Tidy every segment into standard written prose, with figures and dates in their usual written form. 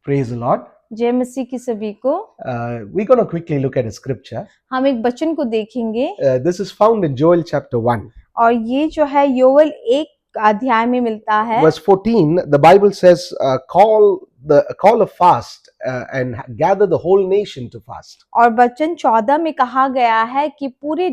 Praise the Lord. जय मसीह की सभी को। We're going to quickly look at a scripture. हम एक वचन को देखेंगे This is found in Joel chapter 1. और ये जो है योवेल एक अध्याय में मिलता है। Verse 14, the Bible says, call a fast and gather the whole nation to fast. और वचन 14 में कहा गया है कि पूरे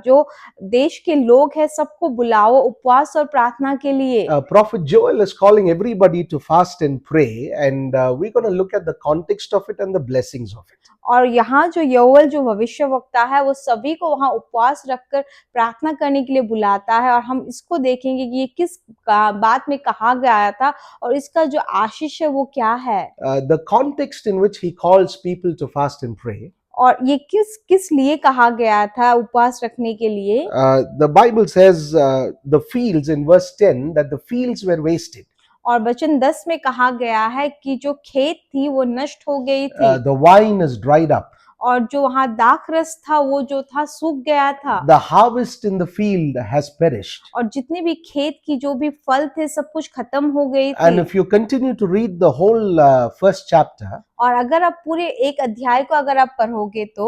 जो देश के लोग हैं सबको बुलाओ उपवास और प्रार्थना के लिए। Prophet Joel is calling everybody to fast and pray, and we're going to look at the context of it and the blessings of it. और यहाँ जो योवेल जो भविष्यवक्ता है वो सभी को वहाँ उपवास रखकर प्रार्थना करने के लिए बुलाता है और हम इसको देखेंगे कि ये किस बात में कहा गया था और इसका जो आशीष है वो क्या है। The context in which he calls people to fast and pray. और ये किस लिए कहा गया था उपवास रखने के लिए। The Bible says the fields in verse 10 that the fields were wasted. और वचन 10 में कहा गया है कि जो खेत थी वो नष्ट हो गई थी। The wine is dried up. और जो वहाँ दाखरस था वो जो था सूख गया था। The harvest in the field has perished. और जितने भी खेत की जो भी फल थे सब कुछ खत्म हो गई थी। And if you continue to read the whole first chapter, और अगर आप पूरे एक अध्याय को अगर आप पढ़ोगे तो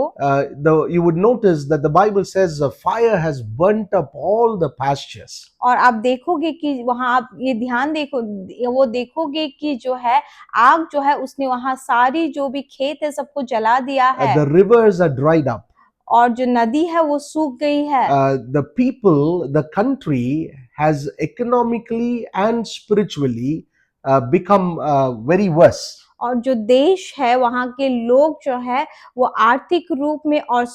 you would notice that the Bible says a fire has burnt up all the pastures. और आप देखोगे कि वहाँ आप ये ध्यान वो देखोगे कि जो है आग जो है उसने वहाँ सारी जो भी खेत है सबको जला दिया है। The rivers are dried up. और जो नदी है वो सूख गई है। The people, the country has economically and spiritually become very worse. और जो देश है वहाँ के लोग जो है वो आर्थिक रूप में और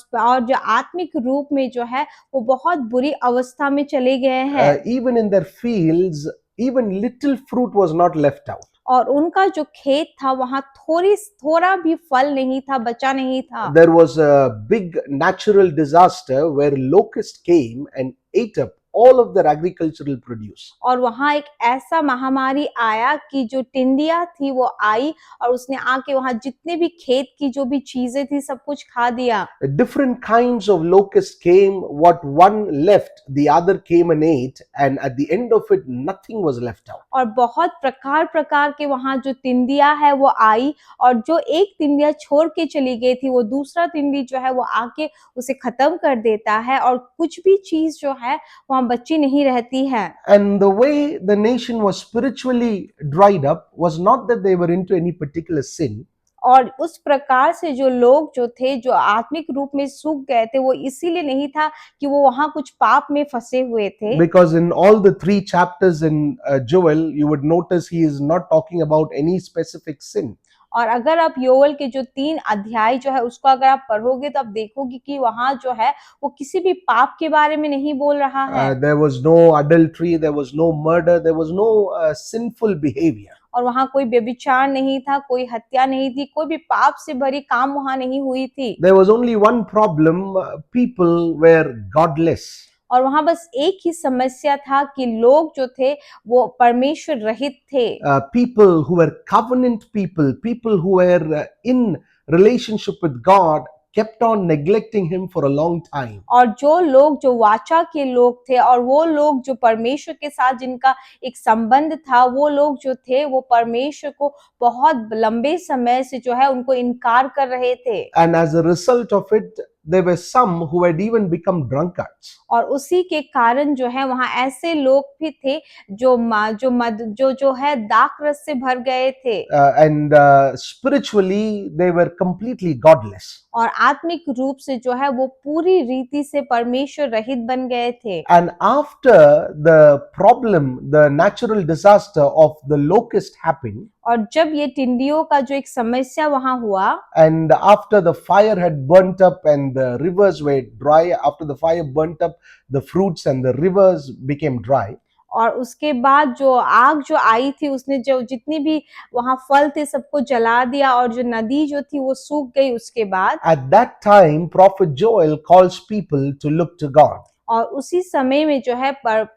जो आत्मिक रूप में जो है वो बहुत बुरी अवस्था में चले गए हैं। Even in their fields, even little fruit was not left out. और उनका जो खेत था वहाँ थोड़ा भी फल नहीं था, बचा नहीं था। There was a big natural disaster where locust came and ate up all of their agricultural produce. और वहाँ एक ऐसा महामारी आया कि जो टिंडिया थी वो आई और उसने आके वहाँ जितने भी खेत की जो भी चीजें थी सब कुछ खा दिया। Different kinds of locusts came. What one left, the other came and ate, and at the end of it, nothing was left out. और बहुत प्रकार के वहाँ जो तिंदिया है वो आई और जो एक तिंदिया छोड़ के चली गई थी वो दूसरा तिंदी जो है वो आके उसे खत्म कर देता है और कुछ भी चीज जो है वहाँ बची नहीं रहती है। And the way the nation was spiritually dried up was not that they were into any particular sin. और उस प्रकार से जो लोग जो थे जो आत्मिक रूप में सूख गए थे वो इसीलिए नहीं था कि वो वहाँ कुछ पाप में फंसे हुए थे। Because in all the 3 chapters in Joel, you would notice he is not talking about any specific sin. और अगर आप योवेल के जो 3 अध्याय जो है उसको अगर आप पढ़ोगे तो आप देखोगे कि वहाँ जो है वो किसी भी पाप के बारे में नहीं बोल रहा है। There was no adultery, there was no murder, there was no sinful behavior. और वहाँ कोई व्यभिचार नहीं था, कोई हत्या नहीं थी, कोई भी पाप से भरी काम वहाँ नहीं हुई थी। There was only one problem, people were godless. और वहाँ बस एक ही समस्या था कि लोग जो थे वो परमेश्वर रहित थे। People who were covenant people who were in relationship with God kept on neglecting him for a long time. और जो लोग जो वाचा के लोग थे और वो लोग जो परमेश्वर के साथ जिनका एक संबंध था वो लोग जो थे वो परमेश्वर को बहुत लंबे समय से जो है उनको इनकार कर रहे थे। And as a result of it, there were some who had even become drunkards. और उसी के कारण जो है वहाँ ऐसे लोग भी थे जो है दाखरस से भर गए थे। And spiritually they were completely godless. और आत्मिक रूप से जो है वो पूरी रीति से परमेश्वर रहित बन गए थे। And after the problem, the natural disaster of the locust happened, और जब ये टिंडियों का जो एक समस्या वहाँ हुआ and after the fire had burnt up and the rivers were dry, after the fire burnt up, the fruits and the rivers became dry. और उसके बाद जो आग जो आई थी उसने जो जितनी भी वहाँ फल थे सबको जला दिया और जो नदी जो थी वो सूख गई। उसके बाद At that time, Prophet Joel calls people to look to God. और उसी समय में जो है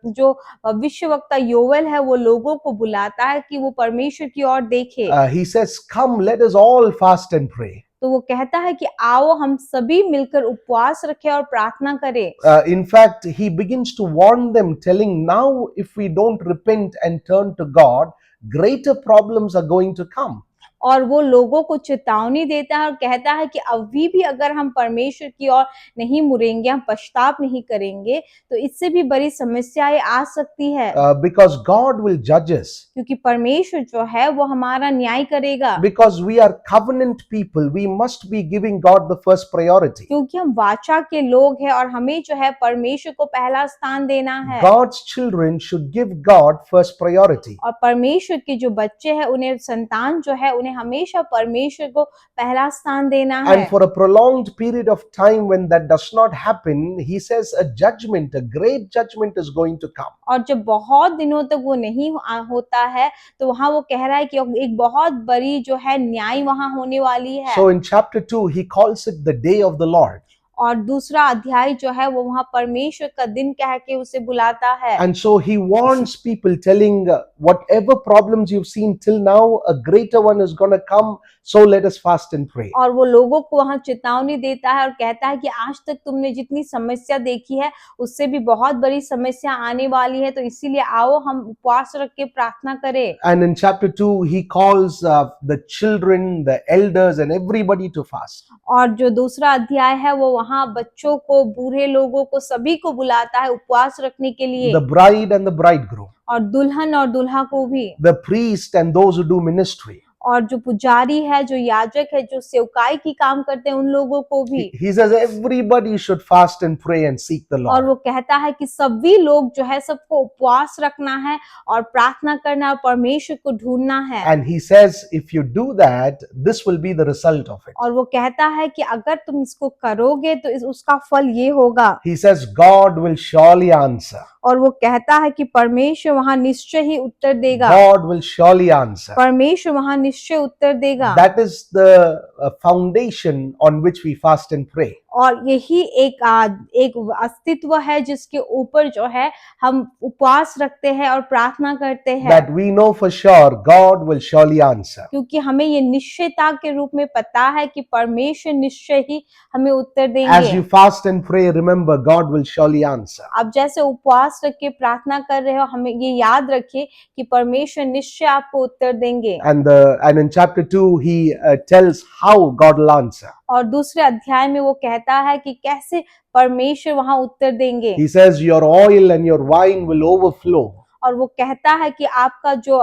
जो भविष्यवक्ता योवेल है वो लोगों को बुलाता है कि वो परमेश्वर की ओर देखे। He says, "Come, let us all fast and pray." तो वो कहता है कि आओ हम सभी मिलकर उपवास रखें और प्रार्थना करें। In fact, he begins to warn them, telling, now if we don't repent and turn to God, greater problems are going to come. और वो लोगों को चेतावनी देता है और कहता है कि अभी भी अगर हम परमेश्वर की ओर नहीं मुड़ेंगे, हम पश्चाताप नहीं करेंगे, तो इससे भी बड़ी समस्याएं आ सकती है, because God will judge us. क्योंकि परमेश्वर जो है वो हमारा न्याय करेगा, Because we are covenant people, we must be giving God the first priority. क्योंकि हम वाचा के लोग हैं और हमें जो है परमेश्वर को पहला स्थान देना है, God's children should give God first priority. और परमेश्वर के जो बच्चे हैं उन्हें संतान जो है उन्हें हमेशा परमेश्वर को पहला स्थान देना है। And for a prolonged period of time, when that does not happen, he says a judgment, a great judgment is going to come. और जब बहुत दिनों तक वो नहीं होता है तो वहां वो कह रहा है कि एक बहुत बड़ी जो है न्याय वहां होने वाली है। So in chapter 2, he calls it the day of the Lord. और दूसरा अध्याय जो है वो वहां परमेश्वर का दिन कह के उसे बुलाता है। And so he warns people, telling whatever problems you've seen till now, a greater one is going to come. So let us fast and pray. और वो लोगों को वहां चेतावनी देता है और कहता है कि आज तक तुमने जितनी समस्या देखी है उससे भी बहुत बड़ी समस्या आने वाली है, तो इसीलिए आओ हम उपवास रख के प्रार्थना करें। And in chapter 2, he calls the children, the elders, and everybody to fast. और जो दूसरा अध्याय है वो वहां बच्चों को, बूढ़े लोगों को, सभी को बुलाता है उपवास रखने के लिए, The bride and the bridegroom, और दुल्हन और दुल्हा को भी, the priest and those who do ministry. और जो पुजारी है, जो याजक है, जो सेवकाई की काम करते हैं, उन लोगों को भी। He says everybody should fast and pray and seek the और Lord. वो कहता है कि सभी लोग जो है सबको उपवास रखना है और प्रार्थना करना और परमेश्वर को ढूंढना है। And he says if you do that, this will be the result of it. और वो कहता है कि अगर तुम इसको करोगे तो उसका फल ये होगा। He says God will surely answer. और वो कहता है कि परमेश्वर वहां निश्चय ही उत्तर देगा, God will surely answer. परमेश्वर वहां निश्चय उत्तर देगा। That is the foundation on which we fast and pray. और यही एक अस्तित्व है जिसके ऊपर जो है हम उपवास रखते हैं और प्रार्थना करते हैं, That we know for sure God will surely answer. क्योंकि हमें ये निश्चयता के रूप में पता है कि परमेश्वर निश्चय ही हमें उत्तर As देंगे। you fast and pray, remember God will surely answer. आप जैसे उपवास रख के प्रार्थना कर रहे हो, हमें ये याद रखिए कि परमेश्वर निश्चय आपको उत्तर देंगे। And in chapter 2, he tells how God will answer. और दूसरे अध्याय में वो कहता है कि कैसे परमेश्वर वहां उत्तर देंगे। He says your oil and your wine will overflow. और वो कहता है कि आपका जो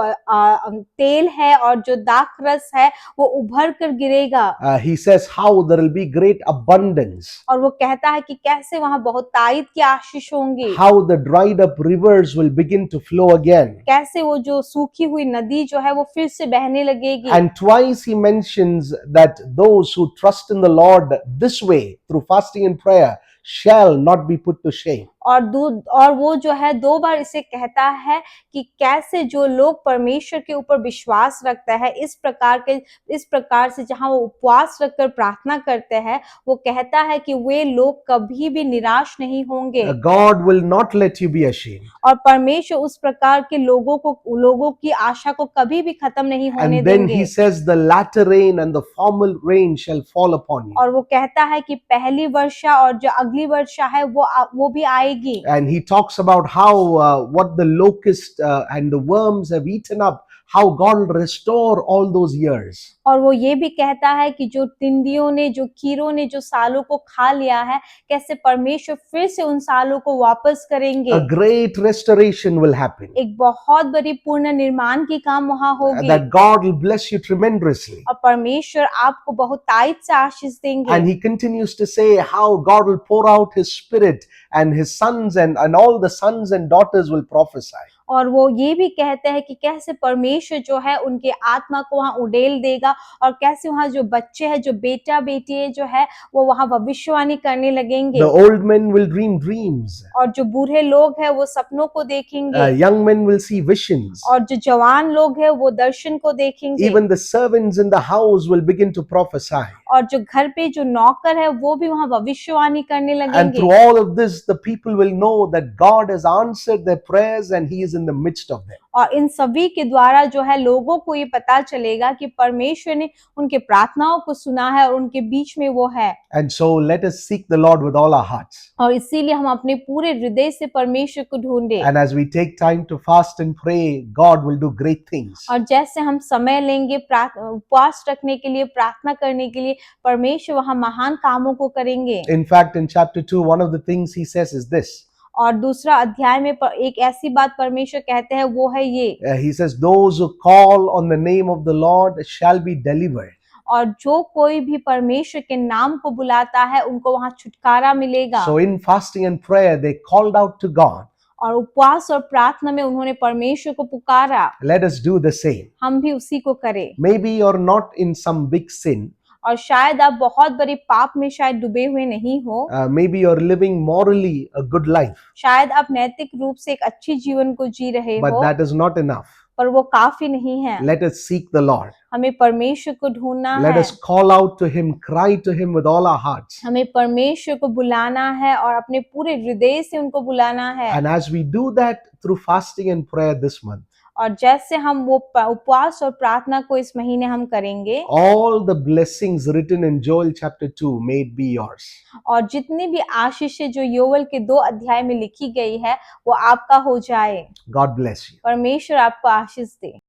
तेल है और जो दाख रस है वो उभर कर गिरेगा। He says how there will be great abundance. और वो कहता है कि कैसे वहां बहुतायत की आशीष होंगी, How the dried up rivers will begin to flow again. कैसे वो जो सूखी हुई नदी जो है वो फिर से बहने लगेगी। And twice he mentions that those who trust in the Lord this way, through fasting and prayer, shall not be put to shame. और वो जो है 2 बार इसे कहता है कि कैसे जो लोग परमेश्वर के ऊपर विश्वास रखता है, इस प्रकार से जहां वो उपवास रखकर प्रार्थना करते हैं, वो कहता है कि वे लोग कभी भी निराश नहीं होंगे। God will not let you be ashamed. और परमेश्वर उस प्रकार के लोगों की आशा को कभी भी खत्म नहीं होने And then देंगे। he says the latter rain and the former rain shall fall upon you. और वो कहता है कि पहली वर्षा और जो अगली वर्षा है वो भी आएगी। And he talks about how what the locust and the worms have eaten up, how God will restore all those years. और वो ये भी कहता है कि जो तिंदियों ने, जो कीड़ों ने जो सालों को खा लिया है, कैसे परमेश्वर फिर से उन सालों को वापस करेंगे। A great restoration will happen. एक बहुत बड़ी पूर्ण निर्माण की काम वहां होगी। That God will bless you tremendously. और परमेश्वर आपको बहुतायत से आशीष देंगे। And he continues to say how God will pour out his spirit and his sons and all the sons and daughters will prophesy. और वो ये भी कहते हैं कि कैसे परमेश्वर जो है उनके आत्मा को वहां उड़ेल देगा और कैसे वहां जो बच्चे हैं, जो बेटा बेटी जो है वो वहां भविष्यवाणी करने लगेंगे। The old men will dream dreams. और जो बूढ़े लोग हैं वो सपनों को देखेंगे। Young men will see visions. और जो जवान लोग हैं वो दर्शन को देखेंगे। Even the servants in the house will begin to prophesy. और जो घर पे जो नौकर है वो भी वहां भविष्यवाणी करने And लगेंगे। through all of this, the people will know that God has answered their prayers and he is in the midst of them. और इन सभी के द्वारा जो है लोगों को ये पता चलेगा कि परमेश्वर ने उनके प्रार्थनाओं को सुना है और उनके बीच में वो है। And so let us seek the Lord with all our hearts. और इसीलिए हम अपने पूरे हृदय से परमेश्वर को ढूंढे। And as we take time to fast and pray, God will do great things. और जैसे हम समय लेंगे उपवास रखने के लिए, प्रार्थना करने के लिए, परमेश्वर वहां महान कामों को करेंगे। In fact, in chapter 2, one of the things he says is this. और दूसरा अध्याय में एक ऐसी बात परमेश्वर कहते हैं, वो है ये। He says, those who call on the name of the Lord shall be delivered. और जो कोई भी परमेश्वर के नाम को बुलाता है उनको वहां छुटकारा मिलेगा। So in fasting and prayer, they called out to God. और उपवास और प्रार्थना में उन्होंने परमेश्वर को पुकारा। Let us do the same. हम भी उसी को करें। Maybe you're not in some big sin. और शायद आप बहुत बड़े पाप में शायद डूबे हुए नहीं हो। Maybe you're living morally a good life. शायद आप नैतिक रूप से एक अच्छी जीवन को जी रहे But हो, that is not enough. पर वो काफी नहीं है। Let us seek the Lord. हमें परमेश्वर को ढूंढना Let है। us call out to Him, cry to Him with all our hearts. हमें परमेश्वर को बुलाना है और अपने पूरे हृदय से उनको बुलाना है। And as we do that through fasting and prayer this month, और जैसे हम वो उपवास और प्रार्थना को इस महीने हम करेंगे, all the blessings written in Joel chapter 2 may be yours. और जितनी भी आशीषें जो योवेल के 2 अध्याय में लिखी गई है वो आपका हो जाए। God bless you. परमेश्वर आपको आशीष दे।